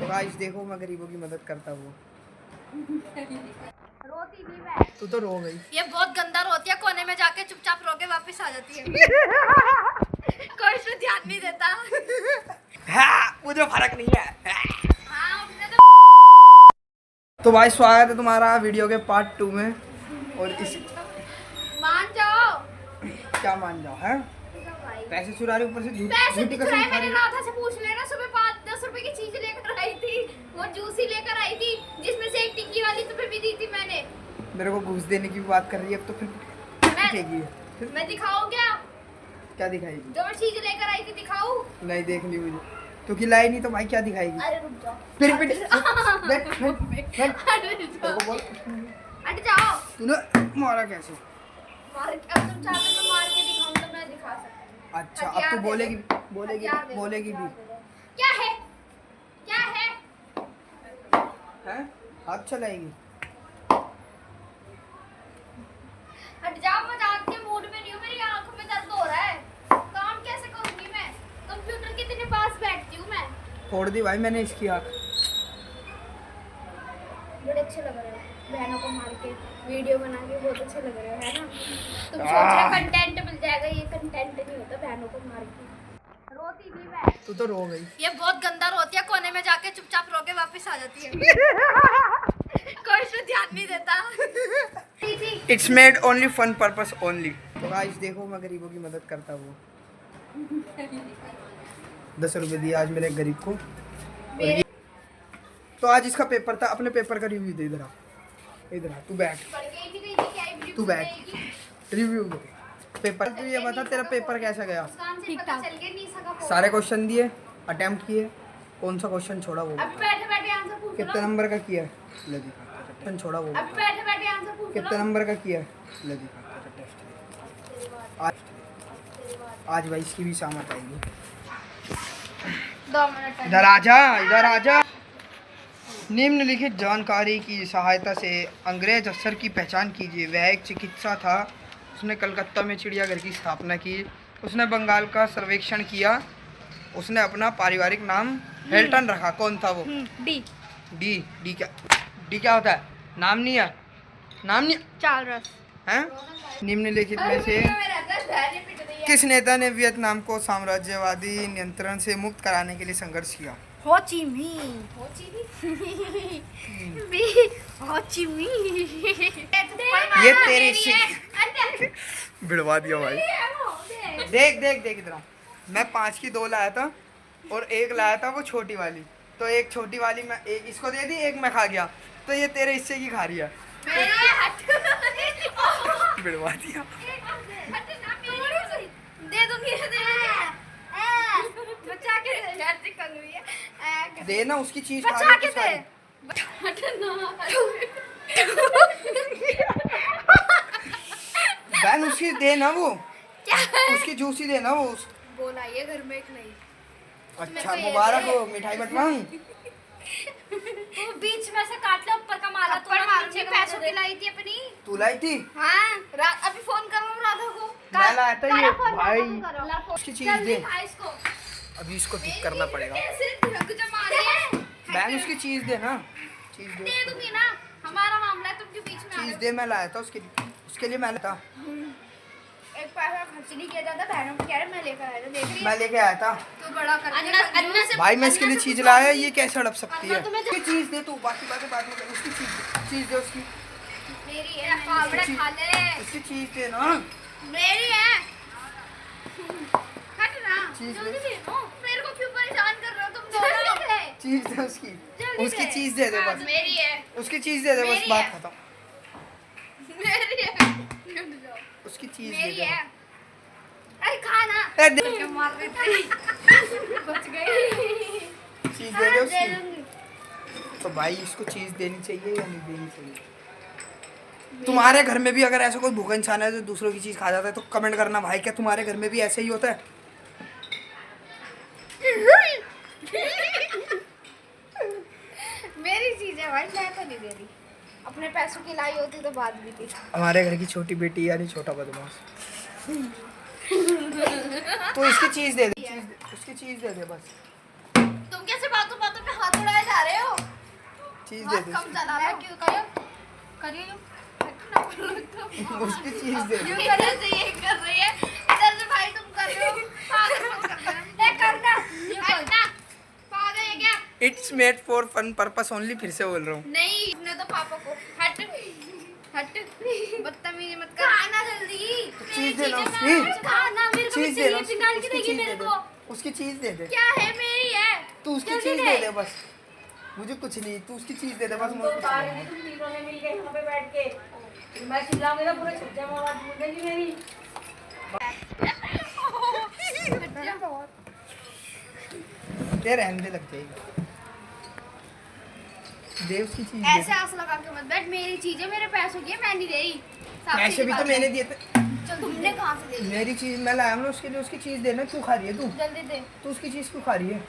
तो गाइस देखो मैं गरीबों की मदद करता हूँ। रोती भी मैं। तू तो रो गई। ये बहुत गंदा रोती है, कोने में जाके चुपचाप रो के वापस आ जाती है। कोई इस पे ध्यान नहीं देता। हाँ, मुझे फर्क नहीं है। हाँ, उसने तो भाई स्वागत है तुम्हारा वीडियो के पार्ट 2 में। और इस मान जाओ। क्या मान जाओ है? पैसे चुरा रहे ऊपर से पैसे झूठी कसम चुराए खा मैंने रही। राधा से पूछ लेना, सुबह 5-10 रुपए की चीज लेकर आई थी, वो जूसी लेकर आई थी जिसमें से एक टिक्की वाली तुम्हें भी दी थी मैंने। मेरे को घूस देने की भी बात कर रही है अब तो फिर दिखेगी। मैं दिखाऊं क्या? क्या दिखाएगी? जो मैं चीज लेकर आई थी दिखाऊं? नहीं देखनी मुझे तो खिलाई नहीं तो भाई क्या दिखाएगी? अरे रुक जाओ। फिर हट जाओ। तूने मारा कैसे? मार के, अब तुम चाहते हो मैं मार के दिखाऊं तो मैं दिखा सकती हूँ। अच्छा अब तू बोलेगी बोलेगी बोलेगी भी क्या है? क्या है? हैं? हाथ चलाएगी? हट जाओ, मैं मजाक के मूड में नहीं हूँ, मेरी आंखों में दर्द हो रहा है। काम कैसे करूंगी मैं? कंप्यूटर के तेरे पास बैठती हूँ मैं। फोड़ दी भाई मैंने इसकी आँख। बड़े अच्छे लग रहे हो बहनों को मार के वीडियो बना के, बहुत अच्छे लग रहे हो है ना? तुम सोच रहे कंटेंट मिल जाएगा, ये कंटेंट नहीं होता बहनों को मार के। रोती भी मैं। तू तो रो गई। ये बहुत गंदा रोती है, कोने में जाके चुपचाप रो के वापस आ जाती है। कोई इस पे ध्यान नहीं देता। It's made only fun purpose only. तो गाइस देखो मैं गरीबों की मदद करता हूँ। 10 रुपए दिए आज मेरे गरीब को। तो आज इसका पेपर था, अपने पेपर का रिव्यू दे। इधर आ तू बैठ, तू बैठ, रिव्यू दे पेपर। तू ये बता तेरा पेपर कैसा गया? ठीक ठाक। सारे क्वेश्चन दिए, अटेम्प्ट किए, कौन सा क्वेश्चन छोड़ा वो? अभी बैठे बैठे आंसर पूछ लो। कितने नंबर का किया? ले दिखा क्वेश्चन छोड़ा वो। अभी बैठे बैठे आंसर पूछ लो। कितने नंबर का किया? ले दिखा टेस्ट। आज भाई इसकी भी शामत आएगी। 2 मिनट। इधर आजा, इधर आजा। निम्नलिखित जानकारी की सहायता से अंग्रेज अफसर की पहचान कीजिए। वह एक चिकित्सा था, उसने कलकत्ता में चिड़ियाघर की स्थापना की, उसने बंगाल का सर्वेक्षण किया, उसने अपना पारिवारिक नाम हेल्टन रखा। कौन था वो? डी। डी डी क्या होता है? नाम नहीं है, नाम नहीं चार्ल्स है। निम्नलिखित में से किस नेता ने वियतनाम को साम्राज्यवादी नियंत्रण से मुक्त कराने के लिए संघर्ष किया? हो ची मिन्ह। हो ची मिन्ह। ये तेरे से भिड़वा दिया भाई। देख देख देख इधर। मैं 5 की 2 लाया था और 1 लाया था वो छोटी वाली। तो एक छोटी वाली मैं एक इसको दे दी, एक मैं खा गया। तो ये तेरे हिस्से की खा रही है। भिड़वा दिया। दे दूंगी बचा के दे ना उसकी चीज खा बचा के रही दे। बहन उसकी दे ना वो, उसकी जूसी दे ना वो। बोला ये घर में एक नहीं। अच्छा मुबारक हो, मिठाई बंटवाऊं? वो बीच में से काट ले, ऊपर का मारा तो मारूंगी। पैसों की लाई थी अपनी। तू लाई थी? हाँ, अभी फोन करो राधा को। मैं लाया था ये भाई। उसकी चीज दे। अभी इसको ठीक करना पड़ेगा। बहन उसकी चीज दे ना, चीज दे। दे दूंगी ना, हमारा मामला है, तुम क्यों बीच में आ चीज रहे हो? दे, मैं लाया था उसके लिए मैं लाया था। एक पैसा खर्च नहीं किया जाता, बहनों को कह रहे मैं लेकर आया था, देख रही है? मैं लेके आया था तू बड़ा कर अन्ना से भाई। मैं इसके लिए चीज लाया, ये कैसे हड़प सकती है? तुम्हें उसकी चीज दे तू, बाकी बातें बाद में कर। उसकी चीज दे, उसकी मेरी है, फावड़ा खा ले। उसकी चीज दे ना। मेरी है, हट ना। चीज जल्दी दे। दे दो। मेरे को क्यों परेशान कर रहे हो तुम दोनों? चीज दे उसकी, जल्दी उसकी दे। चीज दे दे बस। मेरी है, उसकी चीज दे दे बस, मेरी बात है। खत्म। मेरी है, उसकी चीज दे मेरी दे। है। अरे खा ना। ए, दे। क्या मार रही थी? बच गई। चीज दे दे उसकी। तो भाई इसको चीज देनी चाहिए या नहीं देनी चाहिए? तुम्हारे घर में भी अगर ऐसा कोई भूखा इंसान है जो दूसरों की चीज खा जाता है तो कमेंट करना भाई, क्या तुम्हारे घर में भी ऐसे ही होता है? मेरी चीज है भाई, मैं तो नहीं दे रही। अपने पैसों की लाई होती तो बात भी थी। हमारे घर की छोटी बेटी यानी छोटा बदमाश। तो इसकी चीज दे दे, उसकी चीज दे दे बस। तुम कैसे बातों बातों पे हाथ उड़ाए जा चीज दे हाथ दो कम चला रहा है, क्यों करियो करियो उसकी चीज दे दो क्यों करे से ये कर रही है इधर से भाई तुम कर रहे हो पागल मत करना ये करना हटना पागल है क्या it's made for fun purpose only फिर से बोल रहा हूँ नहीं इसने तो पापा को हट हट बदतमीजी मत कर खाना जल्दी चीज दे ना उसकी खाना मेरे को चीज दे ना निकाल के उसकी देगी चीज मेरे दे दे को उसकी चीज दे दे क्या है मेरी है तू उसकी जल्दी चीज दे। दे दे बस मुझे कुछ नहीं तू उसकी चीज दे दे बस मुझे कुछ नहीं तुम तीनों ने मिलके यहाँ पे बैठ के मैं चिल्लाऊंगी तो पूरे छज्जे में आवाज गूंजेगी मेरी। तेरे रहने लग जाएगी दे उसकी चीज दे ऐसे आस लगा के मत बैठ मेरी चीज है मेरे पैसों की है मैं नहीं दे रही साफ पैसे सीधी भी तो बात मैंने है। दिए थे चल तुमने कहाँ से दे दी मेरी चीज मैं लाया हूँ उसके लिए उसकी चीज देना क्यों खा रही है तू जल्दी दे तू उसकी चीज क्यों खा रही है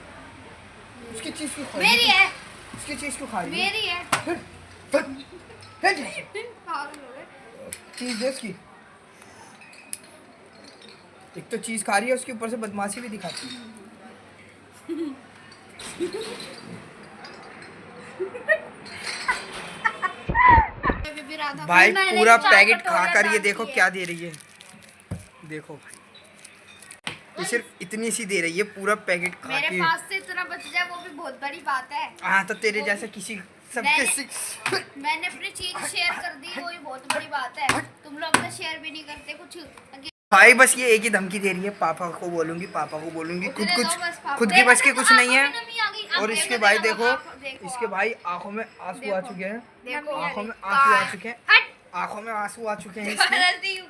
उसकी चीज क्यों खा रही मेरी है उसकी चीज क्यों खा रही है मेरी है हट, हट, हट। पागल हो गए चीज दे उसकी एक तो चीज खा रही है उसके ऊपर से बदमाशी भी दिखाती है अभी भी राधा भाई मैंने पूरा चार पैकेट कटोरियां खाकर ये डाल देखो दी है। क्या दे रही है देखो भाई ये सिर्फ इतनी सी दे रही है पूरा पैकेट खा मेरे के पास से इतना बच जाए वो भी बहुत बड़ी बात है हाँ तो तेरे जैसे किसी सबके मैंने अपनी चीज शेयर कर दी वो ही बहुत बड़ी बात है तुम लोग तो शेयर भी नहीं करते कुछ भाई बस ये एक ही धमकी दे रही है पापा को बोलूंगी खुद कुछ खुद की बस के कुछ नहीं है और इसके भाई देखो इसके भाई आंखों में आंसू आ चुके हैं आंखों में आंसू आ चुके हैं आंखों में आंसू आ चुके हैं इसके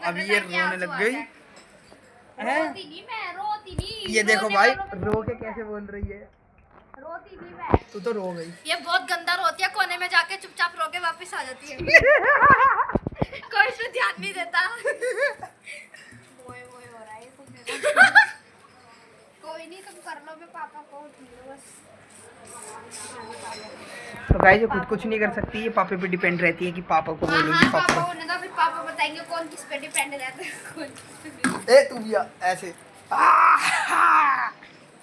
अभी ये रोने लग गई है रोती नहीं मैं रोती नहीं ये देखो रोने भाई वालों को- रो के कैसे बोल रही है रोती नहीं मैं तू तो रो गई ये बहुत गंदा रोती है कोने में जाके चुपचाप रो के वापस आ जाती है कोई इसमें ध्यान नहीं देता मोए मोए हो रहा है ये कुछ कोई नहीं तुम कर लो मैं पापा को बस तो गाइस ये खुद कुछ नहीं कर सकती ये पापा पे डिपेंड रहती है कि पापा को बोलूंगी हाँ, पापा पापा होने का फिर पापा बताएंगे कौन किस पे डिपेंड रहता है कौन किस पे ए तू भी आ, ऐसे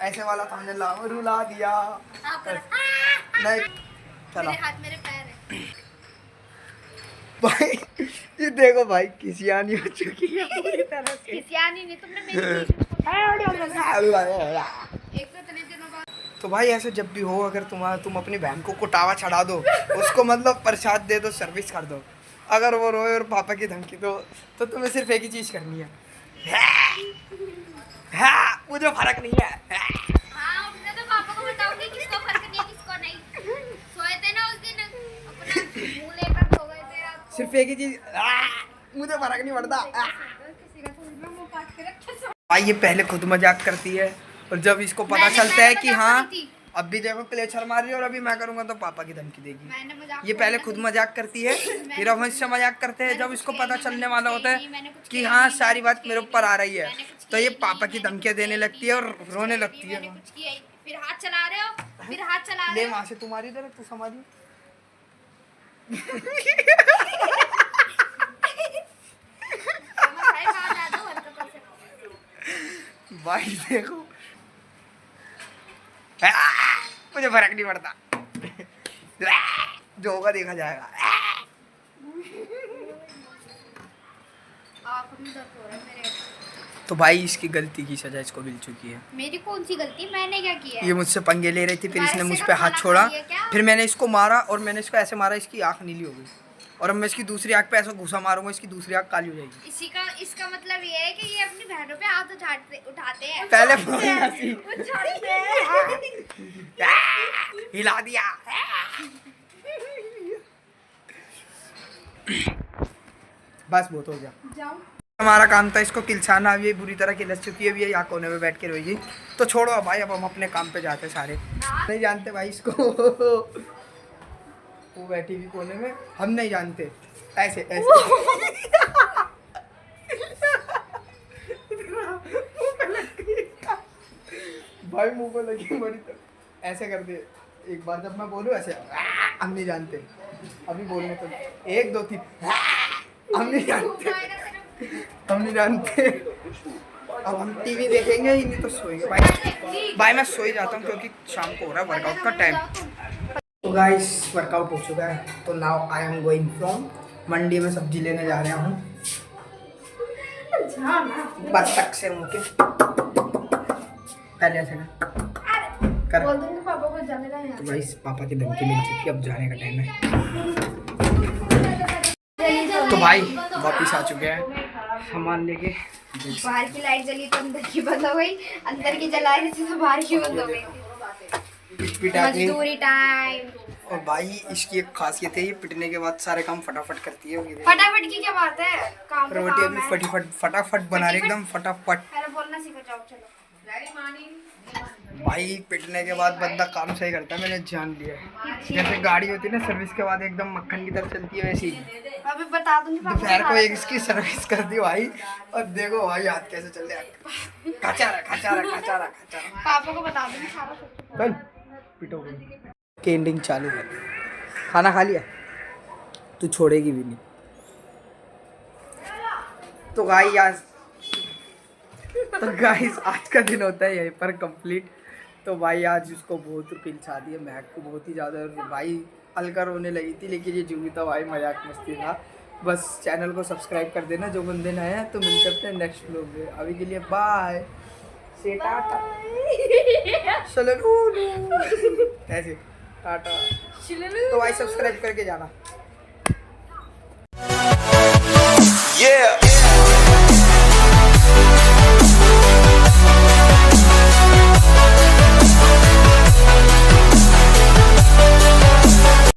ऐसे वाला तो हमने रुला दिया हाँ, पर नहीं चला मेरे हाथ मेरे पैर है भाई ये देखो भाई किसी आनी हो चुकी है पूरी तरह से किसियानी नहीं तुमने मेरी चीज एक तो इतने दिनों बाद तो भाई ऐसे जब भी हो अगर तुम अपनी बहन को कुटावा चढ़ा दो उसको मतलब प्रसाद दे दो सर्विस कर दो अगर वो रोए और पापा की धमकी दो तो तुम्हें सिर्फ एक ही चीज करनी है हाँ, मुझे फर्क नहीं है हाँ उसने तो पापा को बताऊंगी किसको फर्क नहीं है किसको नहीं सोए थे ना उस दिन अपना मुंह लेकर सो गए थे रात सिर्फ एक ही चीज मुझे फर्क नहीं पड़ता किसी का तो मुंह काट के रखे सो भाई ये पहले खुद मजाक करती है और जब इसको पता मैंने चलता है पहले कि मजाक हाँ करी थी। अब भी देखो क्लेचर मार रही है और अभी मैं करूंगा तो पापा की धमकी देगी मैंने मजाक ये पहले खुद मजाक करती है फिर हम इससे मजाक करते हैं जब इसको पता चलने वाला होता है कि हाँ सारी बात मेरे ऊपर आ रही है तो ये पापा की धमकियां देने लगती है और रोने लगती है मैंने कुछ किया ही नहीं। फिर हाथ चला रहे हो फिर हाथ चला रहे ले हो वहां से तुम्हारी इधर तू समाधि भाई बाहर आ जाओ हरकतों से भाई देखो मुझे फर्क नहीं पड़ता जो होगा देखा जाएगा आँख में दर्द हो रहा है मेरे तो भाई इसकी गलती की सजा इसको मिल चुकी है मेरी कौन सी गलती मैंने क्या किया है ये मुझसे पंगे ले रही थी फिर इसने तुम्हारे मुझ से पे ना हाथ खाना छोड़ा खा लिया क्या? फिर मैंने इसको मारा और मैंने इसको ऐसे मारा इसकी आंख नीली हो गई और अब मैं इसकी दूसरी आंख पे ऐसा घुसा मारूंगा इसकी दूसरी आंख काली हो जाएगी इसी का इसका मतलब ये है कि ये अपनी बहनों पे हाथ उठाते हैं पहले हंसी उछालते हैं हिला दिया बस बहुत हो गया जाऊं हमारा काम था इसको किलसाना अब ये बुरी तरह किलस चुकी है अब ये यहाँ कोने में बैठ के रोएगी तो छोड़ो अब भाई अब हम अपने काम पे जाते सारे नहीं जानते भाई इसको वो बैठी हुई कोने में हम नहीं जानते ऐसे ऐसे भाई मुंह को लगी बड़ी तरह ऐसे कर दे एक बार जब मैं बोलूँ ऐसे हम नहीं जानते अभी बोलने तो एक दो तीन हम नहीं जानते हम नहीं जानते अब हम टीवी देखेंगे ही नहीं तो सोएंगे भाई भाई मैं सो ही जाता हूँ क्योंकि शाम को हो रहा है वर्कआउट का टाइम गाइस वर्कआउट हो चुका है, तो now I am going from मंडी में सब्जी लेने जा रहा हूँ बत्तख से मुँह के। पहले ऐसे कर बोल दूंगी पापा को जाने का है। तो गाइस पापा की धमकी मिल चुकी है, अब जाने का टाइम है। तो भाई वापिस आ चुके हैं सामान लेके। बाहर की लाइट जली तो अंदर की बंद हो गई, अंदर की जला रही थी तो बाहर की बंद हो गई। मजदूरी टाइम। और भाई इसकी एक खासियत है, ये पिटने के बाद सारे काम फटाफट करती है। फटाफट की क्या बात है, काम तो रोटी काम अभी है। फटाफट बना रही एकदम फटाफट। पहले बोलना सीखो, जाओ चलो। भाई पिटने के बाद बंदा काम सही करता है, मैंने जान लिया है। जैसे गाड़ी होती है ना सर्विस के बाद एकदम मक्खन की तरह चलती है, वैसे ही अभी बता दूंगी पापा दोपहर को को एक इसकी सर्विस कर दी भाई, और देखो भाई हाथ कैसे चल रहा है, खचारा खचारा खचारा खचारा। पापा को बता दूंगी सारा कुछ। चल पिटो केंडिंग चालू है। खाना खा लिया तू छोड़ेगी भी नहीं। तो गाइस आज का दिन होता है यहीं पर कंप्लीट। तो भाई आज उसको बहुत पिलसा दिया, महक को बहुत ही ज़्यादा। और भाई हल्का रोने लगी थी, लेकिन ये जूही था भाई, मजाक मस्ती था। बस चैनल को सब्सक्राइब कर देना जो बंदे नए हैं। तो मिलते हैं नेक्स्ट व्लॉग में, अभी के लिए बाय से टाटा। चलो ऐसे टाटा। तो भाई सब्सक्राइब करके जाना।